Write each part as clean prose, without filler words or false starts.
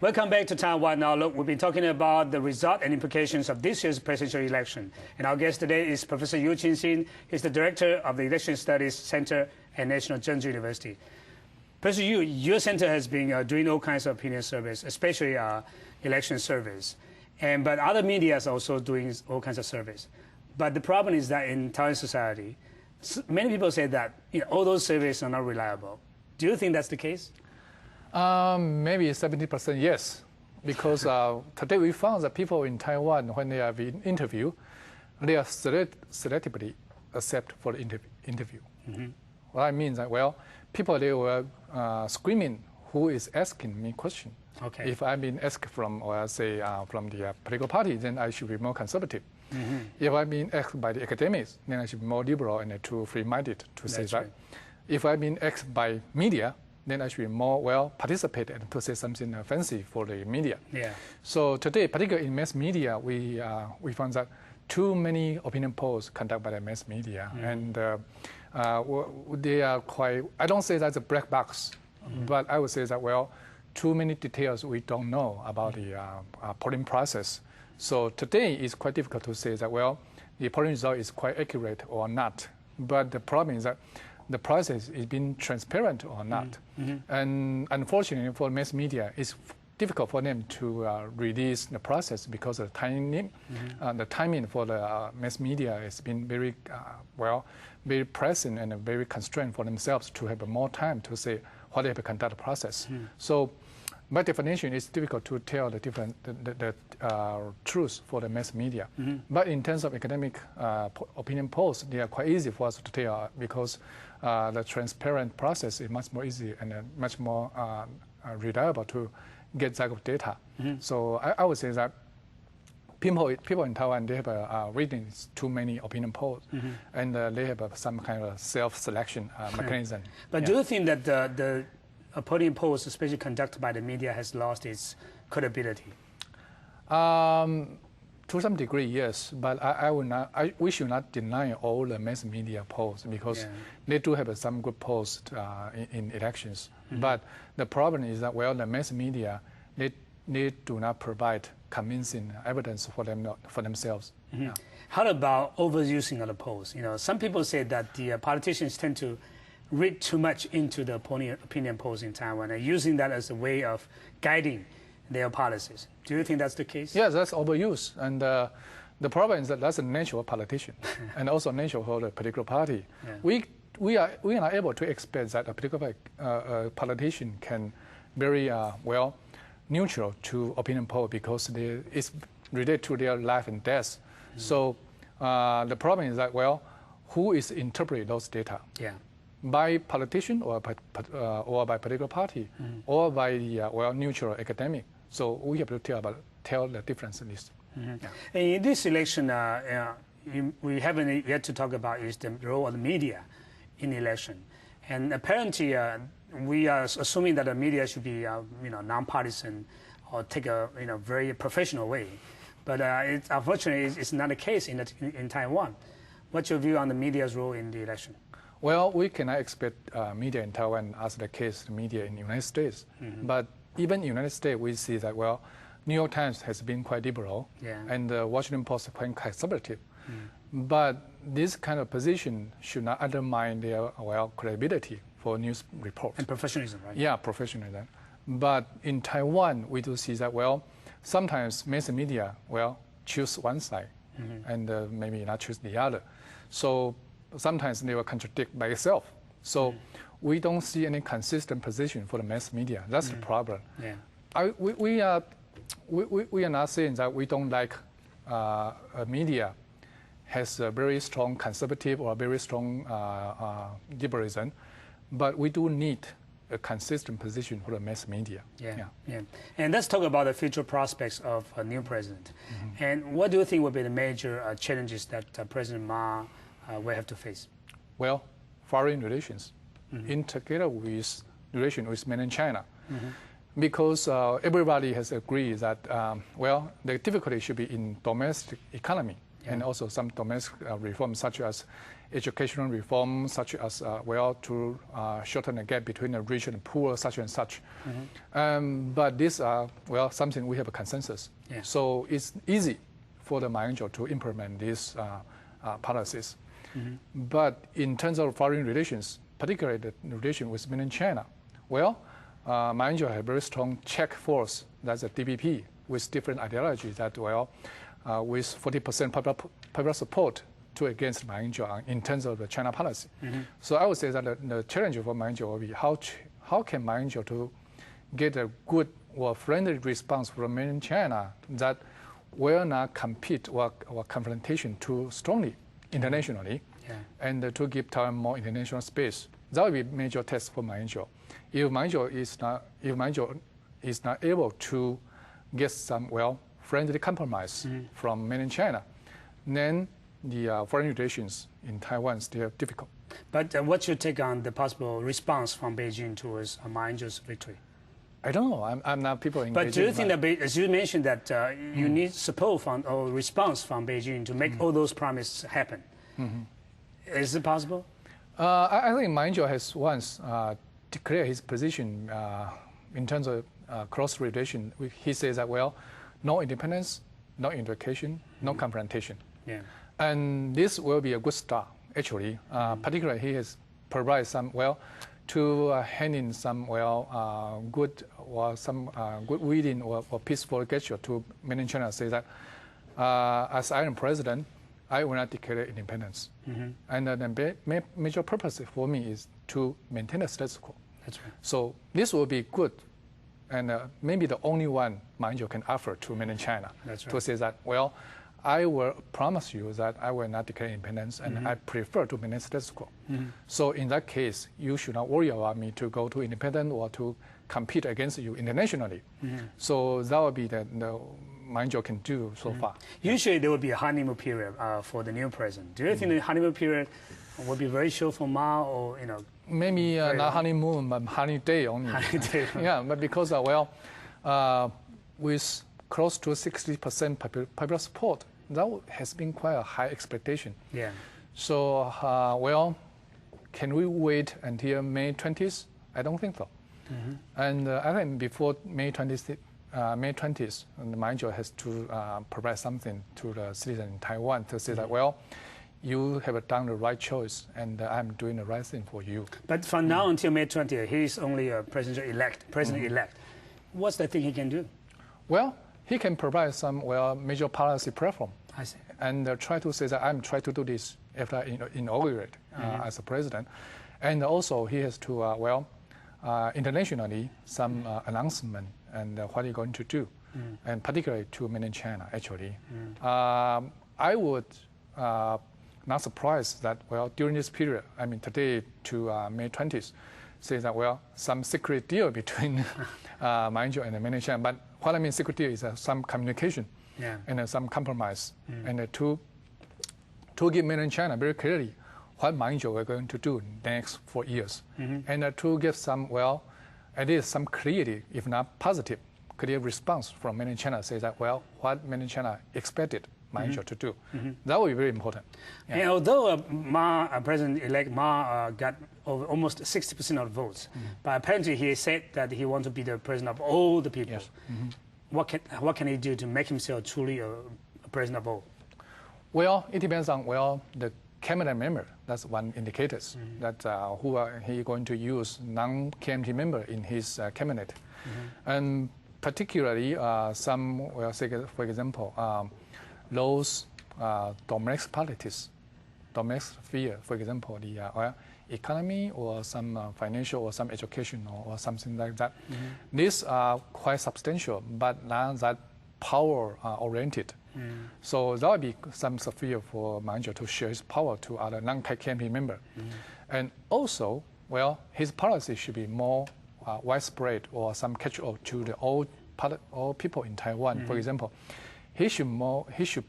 Welcome back to Taiwan. Now, look, we've been talking about the result and implications of this year's presidential election. And our guest today is Professor Ching-Hsin. He's the director of the Election Studies Center at National Chengchi University. Professor Yu, your center has been doing all kinds of opinion surveys, especially election surveys. But other media is also doing all kinds of surveys. But the problem is that in Taiwan society, many people say that all those surveys are not reliable. Do you think that's the case? Maybe 70% yes, because today we found that people in Taiwan, when they are being interviewed, they are selectively accept for the interview. Mm-hmm. What I mean that, well, people, they were screaming who is asking me question. Okay. If I'm being asked from, or say, from the political party, then I should be more conservative. Mm-hmm. If I'm being asked by the academics, then I should be more liberal and too free-minded to say that. Right. If I'm being asked by media, then I should be more participate and to say something fancy for the media. Yeah. So today, particularly in mass media, we found that too many opinion polls conducted by the mass media, and they are quite. I don't say that's a black box, but I would say that too many details we don't know about the polling process. So today it's quite difficult to say that the polling result is quite accurate or not. But the problem is that the process is being transparent or not. Mm-hmm. And unfortunately for mass media, it's difficult for them to release the process because of the timing. Mm-hmm. The timing for the mass media has been very, very present and very constrained for themselves to have more time to say how they have conduct the process. Mm-hmm. So by definition, it's difficult to tell the different truth for the mass media. Mm-hmm. But in terms of academic opinion polls, they are quite easy for us to tell because the transparent process is much more easy and much more reliable to get that of data. Mm-hmm. So I would say that people in Taiwan, they have reading too many opinion polls, mm-hmm. and they have some kind of self-selection mechanism. But do you think that the opinion polls, especially conducted by the media, has lost its credibility? To some degree, yes, but we should not deny all the mass media polls because they do have some good polls in elections. Mm-hmm. But the problem is that, the mass media, they do not provide convincing evidence for themselves. Mm-hmm. Yeah. How about overusing of the polls? Some people say that the politicians tend to read too much into the opinion polls in Taiwan and using that as a way of guiding their policies. Do you think that's the case? Yes, that's overuse. And the problem is that that's the nature of politician and also nature of the political party. Yeah. We are not able to expect that a political politician can very neutral to opinion poll because it's related to their life and death. Mm-hmm. So the problem is that, who is interpreting those data? Yeah. By politician or by political party, mm-hmm. or by the neutral academic. So we have to tell the difference in this. Mm-hmm. Yeah. In this election, we haven't yet to talk about is the role of the media in the election, and apparently we are assuming that the media should be non-partisan or take a very professional way, but unfortunately it's not the case in Taiwan. What's your view on the media's role in the election? Well, we cannot expect media in Taiwan as the case media in the United States. Mm-hmm. But even in the United States, we see that, New York Times has been quite liberal, and the Washington Post is quite conservative. Mm. But this kind of position should not undermine their, credibility for news reports. And professionalism, right? Yeah, professionalism. But in Taiwan, we do see that, sometimes mass media, choose one side, mm-hmm. and maybe not choose the other. So sometimes they will contradict by itself. So we don't see any consistent position for the mass media. That's the problem. Yeah. We are not saying that we don't like a media has a very strong conservative or very strong liberalism, but we do need a consistent position for the mass media. Yeah. And let's talk about the future prospects of a new president. Mm-hmm. And what do you think will be the major challenges that President Ma will have to face? Well, foreign relations, mm-hmm. in together with relation with mainland China, mm-hmm. because everybody has agreed that the difficulty should be in domestic economy. and also some domestic reforms such as educational reform, such as, to shorten the gap between the rich and poor, such and such. But these are, something we have a consensus. Yeah. So it's easy for the Ma Ying-jeou to implement these policies. But in terms of foreign relations, particularly the relation with mainland China, Ma Ying-jeou has a very strong Czech force, that's a DPP, with different ideologies that, with 40% popular support to against Ma Ying-jeou in terms of the China policy. So I would say that the challenge for Ma Ying-jeou will be how can Ma Ying-jeou to get a good or friendly response from mainland China that will not compete or confrontation too strongly internationally, and to give Taiwan more international space. That will be a major test for Ma Ying-jeou. If Ma Ying-jeou is not able to get some friendly compromise from mainland China, then the foreign relations in Taiwan is still difficult. But what's your take on the possible response from Beijing towards Ma Ying-jeou's victory? I don't know. I'm not people in Beijing. But do you think that, as you mentioned, that you need support from or response from Beijing to make all those promises happen? Is it possible? I think Ma Ying-jeou has once declared his position in terms of cross relation. He says that, no independence, no integration, no confrontation. Yeah. And this will be a good start, actually. Particularly, he has provided some, to hand in some, good or some good willing or peaceful gesture to mainland China, say that as I am president, I will not declare independence. And the major purpose for me is to maintain the status quo. That's right. So this will be good, and maybe the only one Ma Ying-jeou can offer to mainland China. That's right. To say that, I will promise you that I will not declare independence, and I prefer to maintain status quo. So in that case, you should not worry about me to go to independent or to compete against you internationally. So that would be the Ma Ying-jeou can do so far. Usually there will be a honeymoon period for the new president. Do you think the honeymoon period will be very short for Ma, or maybe not honeymoon, but honey day only. Honeyday. Yeah, but because with close to 60% popular support, that has been quite a high expectation. Yeah. So, can we wait until May 20th? I don't think so. And I think before May 20th, Ma Ying-jeou has to provide something to the citizens in Taiwan to say that, you have done the right choice, and I'm doing the right thing for you. But from now until May 20th, he's only a president-elect. What's the thing he can do? Well, he can provide some major policy platform. I see. And try to say that I'm trying to do this after I inaugurate as a president. And also he has to, internationally, some announcement and what he's going to do, and particularly to mainland China, actually. I would not surprised that, during this period, I mean today to May 20th, say that, some secret deal between Ma Ying-jeou and the mainland China. But what I mean secret deal is some communication and some compromise, and to give mainland China very clearly what Ma Ying-jeou are going to do next 4 years, and to give some, at least some clarity, if not positive, clear response from mainland China, say that, what mainland China expected Ma Ying-jeou to do. That will be very important. Yeah. And although President-elect Ma got almost 60% of the votes, but apparently he said that he wants to be the president of all the people. Yes. What can he do to make himself truly a president of all? Well, it depends on the cabinet member. That's one indicator that who he going to use non-KMT member in his cabinet, and particularly some, say for example, those domestic politics, domestic sphere, for example, the economy or some financial or some education or something like that. These are quite substantial, but not that power-oriented. So that would be some sphere for Ma Ying-jeou to share his power to other non-KMT members. And also, his policy should be more widespread or some catch-all to the all people in Taiwan. For example, he should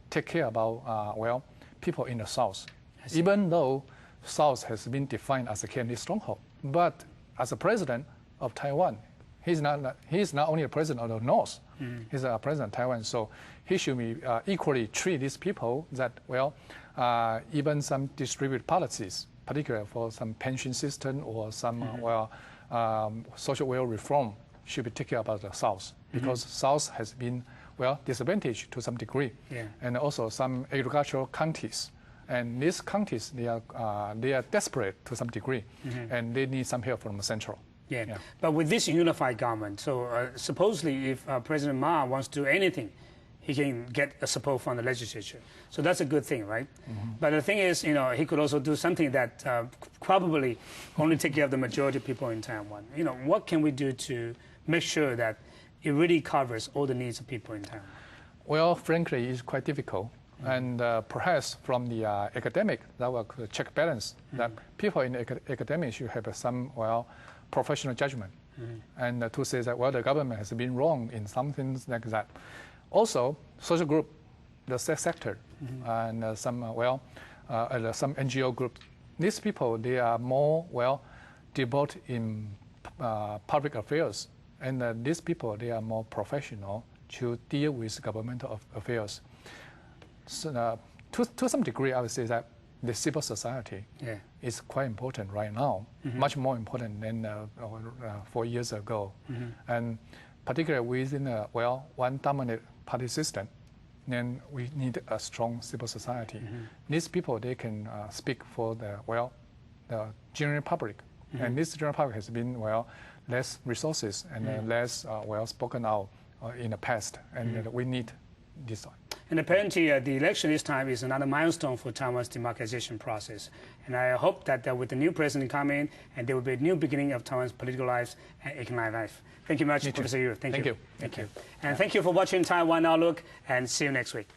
take care about people in the South, even though South has been defined as a KMT stronghold. But as a president of Taiwan, he's not only a president of the North, he's a president of Taiwan, so he should be equally treat these people that, well, even some distributed policies, particularly for some pension system or some, social welfare reform should be taken care about the South, because South has been, well, disadvantaged to some degree. And also some agricultural counties. And these counties, they are desperate to some degree, and they need some help from the central. But with this unified government, so supposedly if President Ma wants to do anything, he can get a support from the legislature. So that's a good thing, right? But the thing is, you know, he could also do something that probably only take care of the majority of people in Taiwan. You know, what can we do to make sure that it really covers all the needs of people in Taiwan? Well, frankly, it's quite difficult. And perhaps from the academic, that will check balance, that people in academics should have some, well, professional judgment. And to say that, well, the government has been wrong in some things like that. Also, social group, the sex sector, and some, some NGO groups. These people, they are more, well, devoted in public affairs. And these people, they are more professional to deal with governmental affairs. So, to some degree, I would say that the civil society is quite important right now, much more important than 4 years ago. And particularly within one dominant party system, then we need a strong civil society. These people, they can speak for the general public. And this general public has been, less resources and less spoken out in the past. And we need this one. And apparently, the election this time is another milestone for Taiwan's democratization process. And I hope that with the new president coming, and there will be a new beginning of Taiwan's political lives and economic life. Thank you much, Professor Yu. Thank you. Thank you. And thank you for watching Taiwan Outlook, and see you next week.